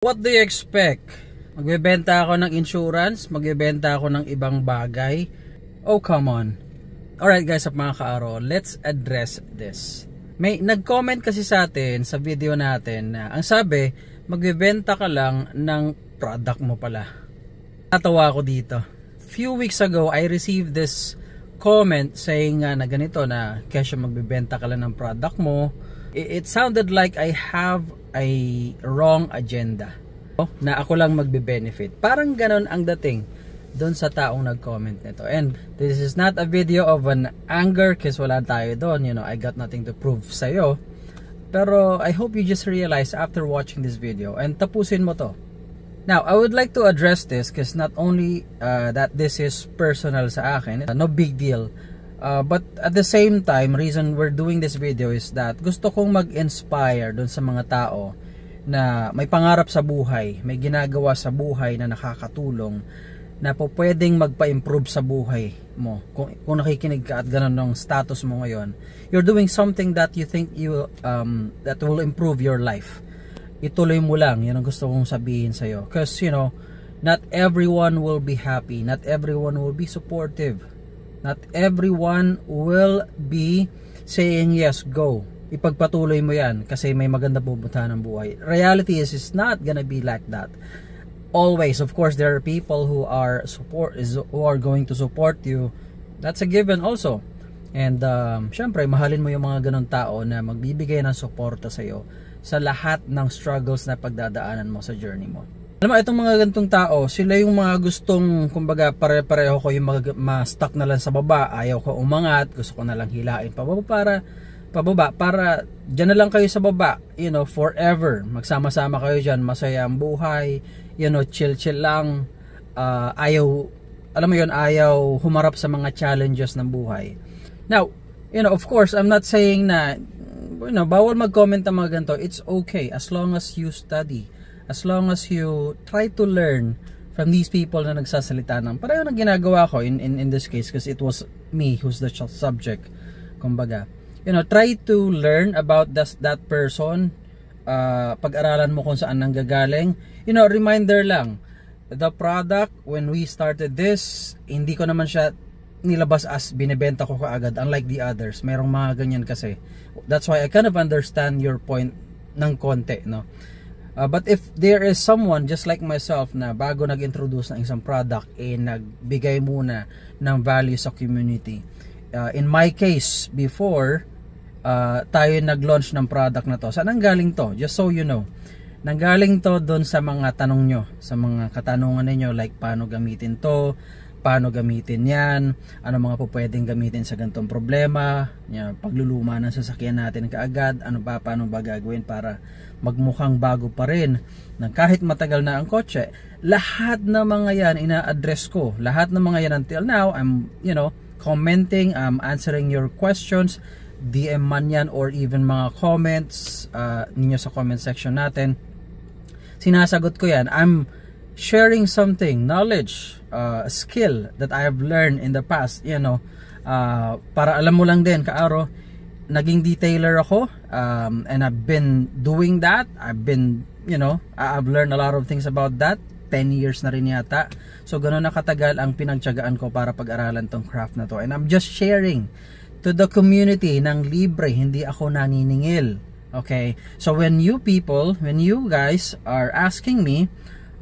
What do you expect? Magbebenta ako ng insurance? Magbebenta ako ng ibang bagay? Oh, come on. Alright guys, mga kaaro, let's address this. May nag-comment kasi sa atin sa video natin na ang sabi, magbebenta ka lang ng product mo pala. Natawa ako dito. Few weeks ago, I received this comment saying na ganito na kasi magbebenta ka lang ng product mo. It sounded like I have a wrong agenda na ako lang magbe-benefit. Parang ganon ang dating doon sa taong nag-comment nito. And this is not a video of an anger kasi wala tayo doon. You know, I got nothing to prove sa'yo. Pero I hope you just realize after watching this video and tapusin mo to. Now, I would like to address this because not only that this is personal sa akin, no big deal. But at the same time, reason we're doing this video is that gusto kong mag-inspire dun sa mga tao na may pangarap sa buhay, may ginagawa sa buhay na nakakatulong, na po pwedeng magpa-improve sa buhay mo. Kung nakikinig ka at ganun ng status mo ngayon, you're doing something that you think that will improve your life. Ituloy mo lang, yun ang gusto kong sabihin sa'yo. Because, you know, not everyone will be happy, not everyone will be supportive. Not everyone will be saying yes, go. Ipagpatuloy mo yan kasi may maganda pupuntahan ng buhay. Reality is it's not gonna be like that. Always, of course, there are people who are going to support you. That's a given also. And syempre, mahalin mo yung mga ganun tao na magbibigay ng suporta sa iyo sa lahat ng struggles na pagdadaanan mo sa journey mo. Alam mo, itong mga ganitong tao, sila yung mga gustong, kumbaga, pare-pareho ko yung ma-stuck na lang sa baba, ayaw ko umangat, gusto ko na lang hilain pababa para dyan na lang kayo sa baba, you know, forever. Magsama-sama kayo dyan, masaya ang buhay, you know, chill-chill lang, alam mo yun, ayaw humarap sa mga challenges ng buhay. Now, you know, of course, I'm not saying na, you know, bawal mag-comment ng mga ganito. It's okay as long as you study. As long as you try to learn from these people na nagsasalita ng pareho na ginagawa ko in this case because it was me who's the subject. Kumbaga, you know, try to learn about that person. Pag-aralan mo kung saan nanggagaling. You know, reminder lang, the product, when we started this, hindi ko naman siya nilabas as binibenta ko kaagad, unlike the others. Merong mga ganyan kasi. That's why I kind of understand your point ng konti, no? But if there is someone just like myself na bago nag-introduce ng isang product, nagbigay muna ng value sa community. In my case, before tayo nag-launch ng product na to, saan nanggaling to? Just so you know, nanggaling to doon sa mga tanong nyo, sa mga katanungan ninyo, like paano gamitin to, paano gamitin yan, ano mga po pwedeng gamitin sa ganitong problema, pagluluma ng sasakyan natin kaagad, paano ba gagawin para magmukhang bago pa rin na kahit matagal na ang kotse. Lahat ng mga yan ina-address ko, lahat ng mga yan until now, I'm, you know, commenting, I'm answering your questions, DM man yan or even mga comments ninyo sa comment section natin, sinasagot ko yan. I'm sharing something, knowledge, skill that I have learned in the past, you know, para alam mo lang din, kaaro, naging detailer ako, and I've been doing that. I've been, you know, I've learned a lot of things about that. 10 years na rin yata. So, gano'n na katagal ang pinagtiyagaan ko para pag-aralan tong craft na to. And I'm just sharing to the community ng libre, hindi ako naniningil. Okay? So, when you guys are asking me,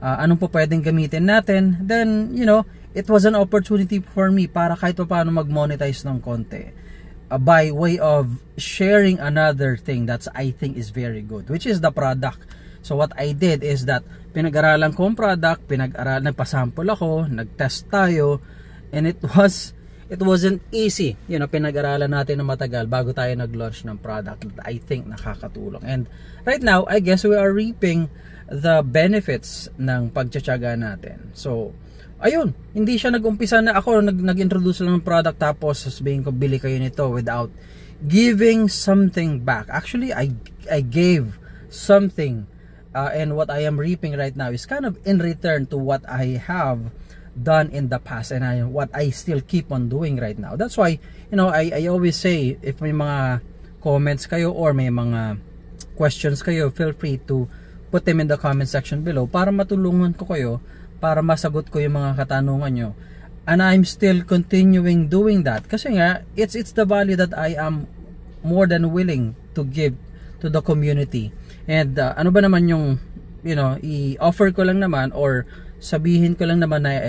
anong po pwedeng gamitin natin, then, you know, it was an opportunity for me para kahit pa paano mag-monetize ng konti. By way of sharing another thing that's I think is very good, which is the product. So what I did is that pinag-aralan ko ang product, nagpasample ako, nag-test tayo, and it wasn't easy. You know, pinag-aralan natin na matagal bago tayo nag-launch ng product that I think nakakatulong. And right now, I guess we are reaping the benefits ng pagtsatsaga natin. So, ayun, hindi siya nag-umpisa na ako nag-introduce lang ng product tapos sabihin ko bili kayo nito without giving something back. Actually, I gave something, and what I am reaping right now is kind of in return to what I have done in the past and what I still keep on doing right now. That's why, you know, I always say, if may mga comments kayo or may mga questions kayo, feel free to put them in the comment section below para matulungan ko kayo, para masagot ko yung mga katanungan nyo. And I'm still continuing doing that kasi nga it's the value that I am more than willing to give to the community. And ano ba naman yung i-offer ko lang naman or sabihin ko lang naman na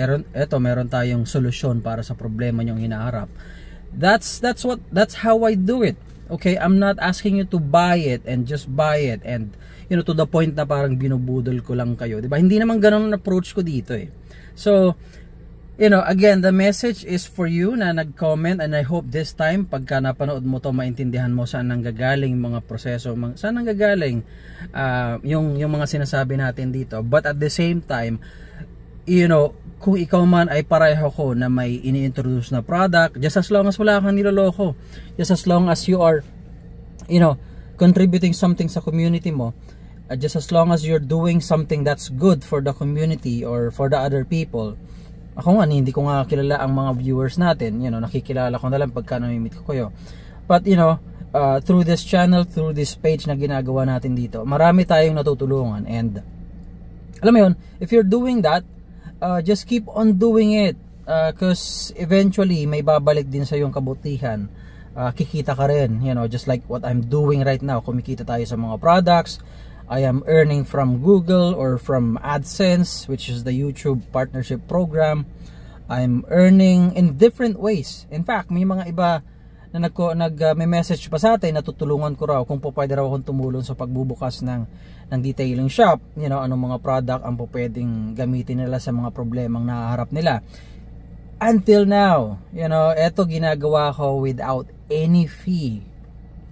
meron tayong solusyon para sa problema nyong hinaharap. That's how I do it. Okay, I'm not asking you to buy it and just buy it and to the point na parang binubudol ko lang kayo, 'di ba? Hindi naman ganoon ang approach ko dito eh. So, again, the message is for you na nag-comment, and I hope this time pagka napanood mo to maintindihan mo saan nanggagaling mga proseso, saan nanggagaling yung mga sinasabi natin dito. But at the same time, kung ikaw man ay pareho ko na may ini-introduce na product, just as long as wala kang niloloko, just as long as you are contributing something sa community mo, just as long as you're doing something that's good for the community or for the other people. Ako nga, hindi ko nga kilala ang mga viewers natin, nakikilala ko na lang pagka namimit ko kayo. But through this channel, through this page na ginagawa natin dito, marami tayong natutulungan. And alam mo yun, if you're doing that, just keep on doing it, because eventually may babalik din sa yung kabutihan. Kikita ka rin, just like what I'm doing right now. Kumikita tayo sa mga products. I am earning from Google or from AdSense, which is the YouTube partnership program. I'm earning in different ways. In fact, may mga iba na may message pa sa atin, natutulungan ko raw kung pwede raw akong tumulong sa pagbubukas ng detailing shop, anong mga product ang pwedeng gamitin nila sa mga problemang nahaharap nila. Until now, eto ginagawa ko without any fee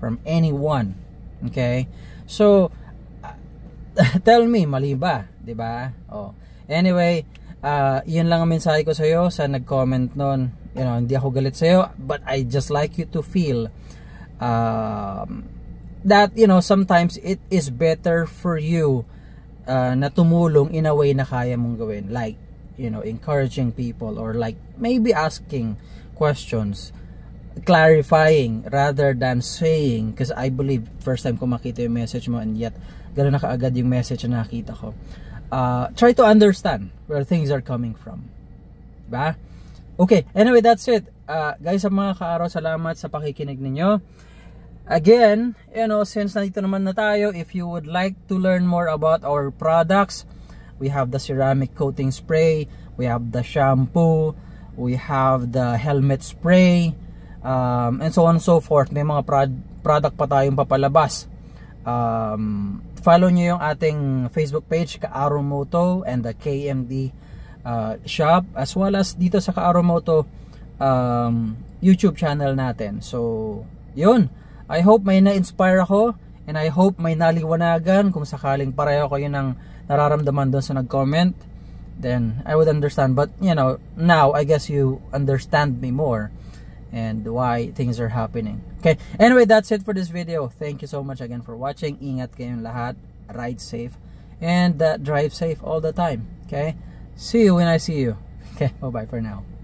from anyone. Okay? So, tell me, mali ba? 'Di ba? Oh. Anyway, yun lang ang mensahe ko sa iyo sa nag-comment noon. Hindi ako galit sa iyo, but I just like you to feel that sometimes it is better for you na tumulong in a way na kaya mong gawin, like encouraging people, or like maybe asking questions, clarifying rather than saying, because I believe first time ko makita yung message mo and yet gano'n na kaagad yung message na nakita ko. Try to understand where things are coming from, diba? Okay, anyway, that's it. Guys, sa mga kaaraw, salamat sa pakikinig ninyo. Again, since nandito naman na tayo, if you would like to learn more about our products, we have the ceramic coating spray, we have the shampoo, we have the helmet spray, and so on and so forth. May mga product pa tayong papalabas. Follow nyo yung ating Facebook page, Ka-Aromoto, and the KMD shop, as well as dito sa Ka-Aromoto YouTube channel natin. So, yun. I hope may na-inspire ako, and I hope may naliwanagan. Kung sakaling pareho kayo ng nararamdaman doon sa nag-comment, then I would understand. But, now, I guess you understand me more and why things are happening. Okay, anyway, that's it for this video. Thank you so much again for watching. Ingat kayong lahat, ride safe, and drive safe all the time. Okay, see you when I see you. Okay, bye bye for now.